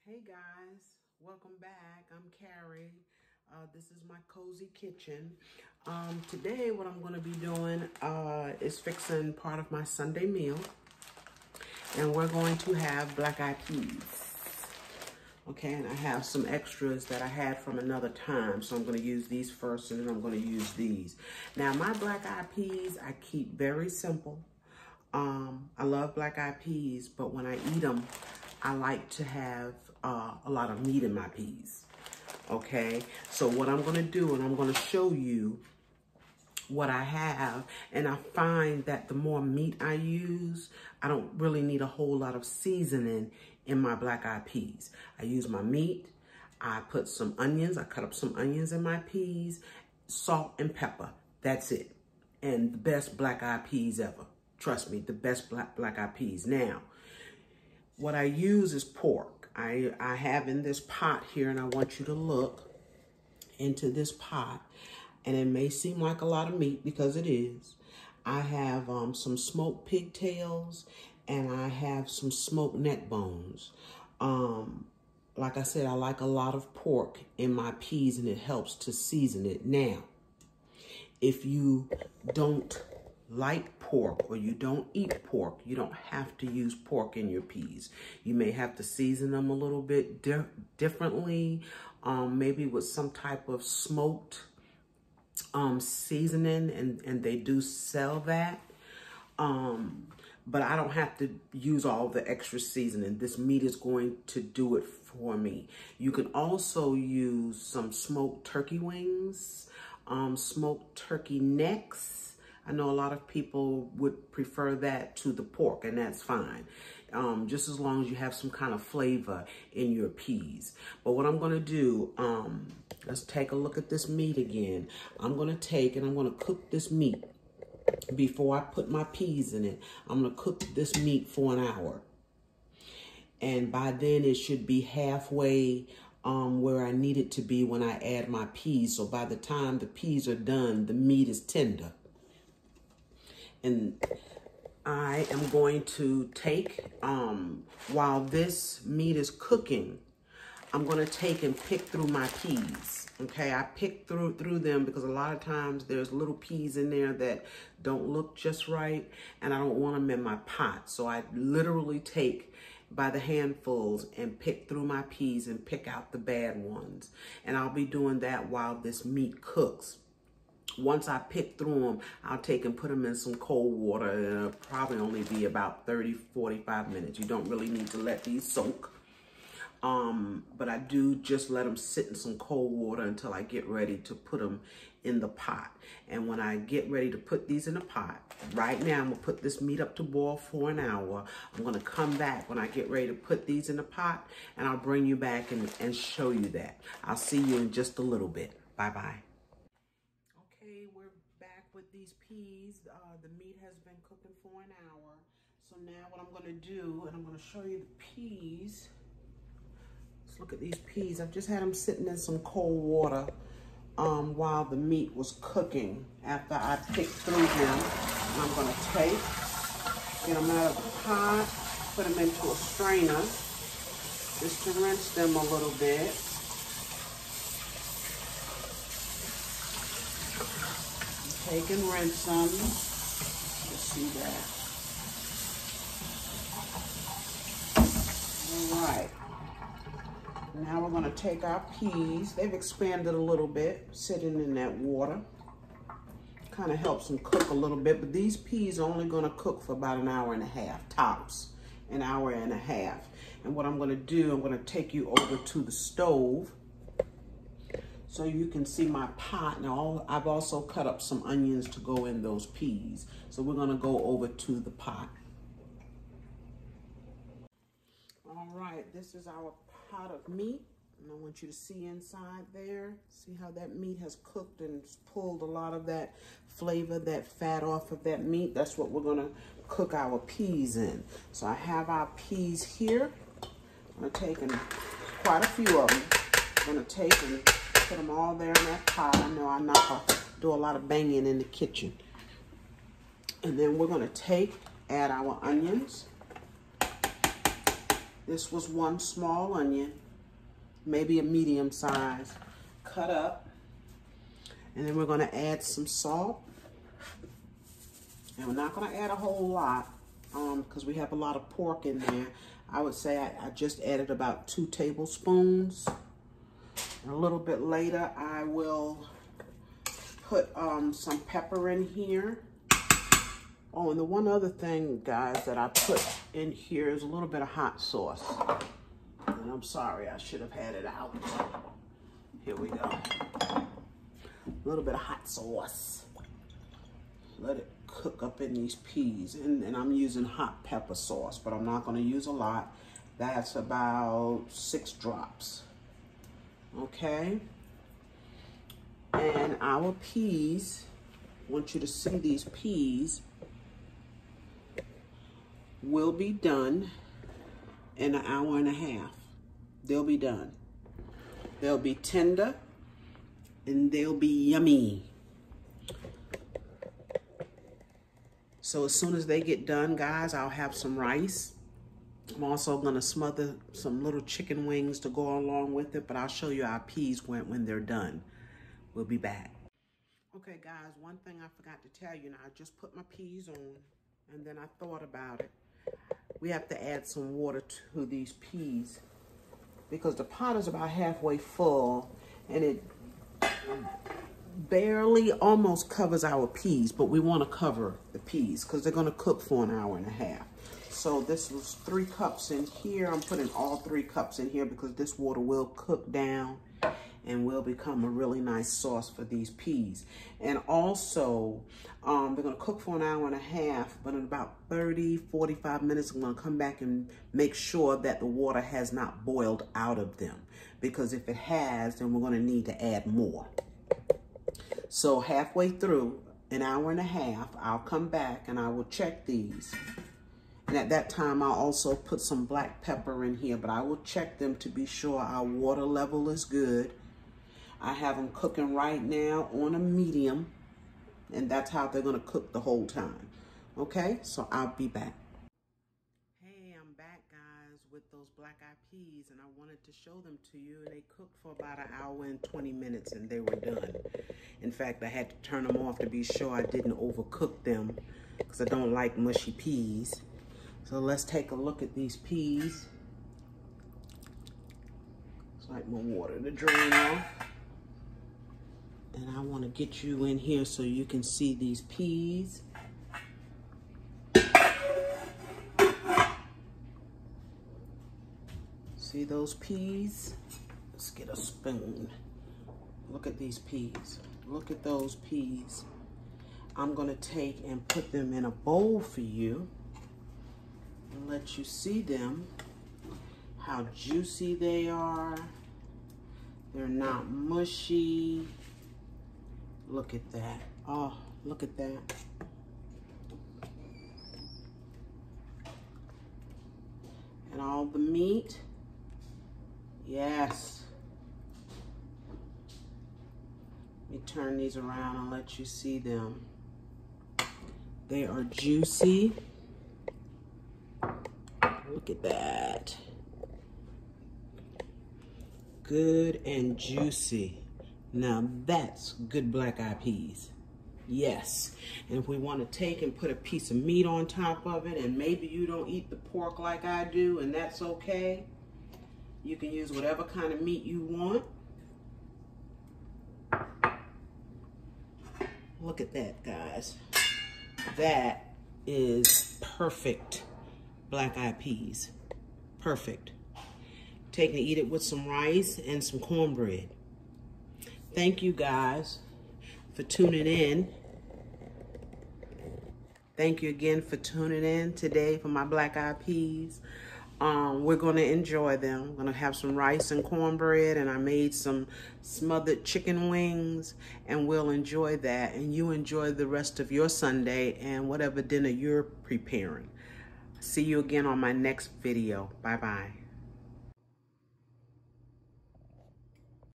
Hey guys, welcome back. I'm Carrie. This is my cozy kitchen. Today what I'm going to be doing is fixing part of my Sunday meal. And we're going to have black-eyed peas. Okay, and I have some extras that I had from another time. So I'm going to use these first and then I'm going to use these. Now my black-eyed peas I keep very simple. I love black-eyed peas, but when I eat them, I like to have a lot of meat in my peas, okay? So what I'm gonna do, and I'm gonna show you what I have, and I find that the more meat I use, I don't really need a whole lot of seasoning in my black-eyed peas. I use my meat, I put some onions, I cut up some onions in my peas, salt and pepper, that's it. And the best black-eyed peas ever. Trust me, the best black-eyed peas. Now, what I use is pork. I have in this pot here, and I want you to look into this pot. And it may seem like a lot of meat because it is. I have some smoked pigtails, and I have some smoked neck bones. Like I said, I like a lot of pork in my peas, and it helps to season it. Now, if you don't like pork or you don't eat pork, you don't have to use pork in your peas. You may have to season them a little bit differently, maybe with some type of smoked seasoning, and they do sell that. But I don't have to use all the extra seasoning. This meat is going to do it for me. You can also use some smoked turkey wings, smoked turkey necks. I know a lot of people would prefer that to the pork, and that's fine. Just as long as you have some kind of flavor in your peas. But what I'm gonna do, let's take a look at this meat again. I'm gonna take and I'm gonna cook this meat before I put my peas in it. I'm gonna cook this meat for an hour. And by then it should be halfway where I need it to be when I add my peas. So by the time the peas are done, the meat is tender. And I am going to take, while this meat is cooking, I'm going to take and pick through my peas. Okay, I pick through them because a lot of times there's little peas in there that don't look just right, and I don't want them in my pot. So I literally take by the handfuls and pick through my peas and pick out the bad ones. And I'll be doing that while this meat cooks. Once I pick through them, I'll take and put them in some cold water, and it'll probably only be about 30-45 minutes. You don't really need to let these soak. But I do just let them sit in some cold water until I get ready to put them in the pot. And when I get ready to put these in the pot, right now I'm gonna put this meat up to boil for an hour. I'm gonna come back when I get ready to put these in the pot, and I'll bring you back and show you that. I'll see you in just a little bit. Bye-bye. Okay, we're back with these peas. The meat has been cooking for an hour. So now what I'm gonna do, and I'm gonna show you the peas. Let's look at these peas. I've just had them sitting in some cold water while the meat was cooking after I picked through them. And I'm gonna get them out of the pot, put them into a strainer, just to rinse them a little bit. Take and rinse them. Let's see that. All right. Now we're going to take our peas. They've expanded a little bit, sitting in that water. Kind of helps them cook a little bit, but these peas are only going to cook for about an hour and a half, tops, an hour and a half. And what I'm going to do, I'm going to take you over to the stove so you can see my pot. Now, I've also cut up some onions to go in those peas. So we're going to go over to the pot. All right, this is our pot of meat, and I want you to see inside there. See how that meat has cooked and pulled a lot of that flavor, that fat off of that meat. That's what we're gonna cook our peas in. So I have our peas here. I'm gonna take quite a few of them. I'm gonna take and put them all there in that pot. I know I'm not gonna do a lot of banging in the kitchen. And then we're gonna add our onions. This was one small onion, maybe a medium size, cut up. And then we're gonna add some salt. And we're not gonna add a whole lot because we have a lot of pork in there. I would say I just added about 2 tablespoons. And a little bit later, I will put some pepper in here. Oh, and the one other thing, guys, that I put in here is a little bit of hot sauce. And I'm sorry, I should have had it out. Here we go. A little bit of hot sauce. Let it cook up in these peas. And I'm using hot pepper sauce, but I'm not going to use a lot. That's about 6 drops. Okay? And our peas, I want you to see these peas will be done in an hour and a half. They'll be done. They'll be tender and they'll be yummy. So as soon as they get done, guys, I'll have some rice. I'm also gonna smother some little chicken wings to go along with it, but I'll show you our peas when they're done. We'll be back. Okay, guys, one thing I forgot to tell you. Now, I just put my peas on, and then I thought about it. We have to add some water to these peas because the pot is about halfway full, and it barely almost covers our peas, but we want to cover the peas because they're going to cook for an hour and a half. So this was 3 cups in here. I'm putting all 3 cups in here because this water will cook down and will become a really nice sauce for these peas. And also, they're gonna cook for an hour and a half, but in about 30, 45 minutes, I'm gonna come back and make sure that the water has not boiled out of them. Because if it has, then we're gonna need to add more. So halfway through, an hour and a half, I'll come back and I will check these. And at that time, I'll also put some black pepper in here, but I will check them to be sure our water level is good. I have them cooking right now on a medium, and that's how they're gonna cook the whole time. Okay, so I'll be back. Hey, I'm back, guys, with those black-eyed peas, and I wanted to show them to you. And they cooked for about an hour and 20 minutes, and they were done. In fact, I had to turn them off to be sure I didn't overcook them, because I don't like mushy peas. So let's take a look at these peas. It's like my water to drain off. And I want to get you in here so you can see these peas. See those peas? Let's get a spoon. Look at these peas. Look at those peas. I'm going to take and put them in a bowl for you and let you see them, how juicy they are. They're not mushy. Look at that. Oh, look at that. And all the meat. Yes. Let me turn these around and let you see them. They are juicy. Look at that. Good and juicy. Now that's good black-eyed peas. Yes. And if we want to take and put a piece of meat on top of it, and maybe you don't eat the pork like I do, and that's okay. You can use whatever kind of meat you want. Look at that, guys. That is perfect black-eyed peas. Perfect. Take and eat it with some rice and some cornbread. Thank you guys for tuning in. Thank you again for tuning in today for my black-eyed peas. We're going to enjoy them. I'm going to have some rice and cornbread, and I made some smothered chicken wings, and we'll enjoy that. And you enjoy the rest of your Sunday and whatever dinner you're preparing. See you again on my next video. Bye-bye.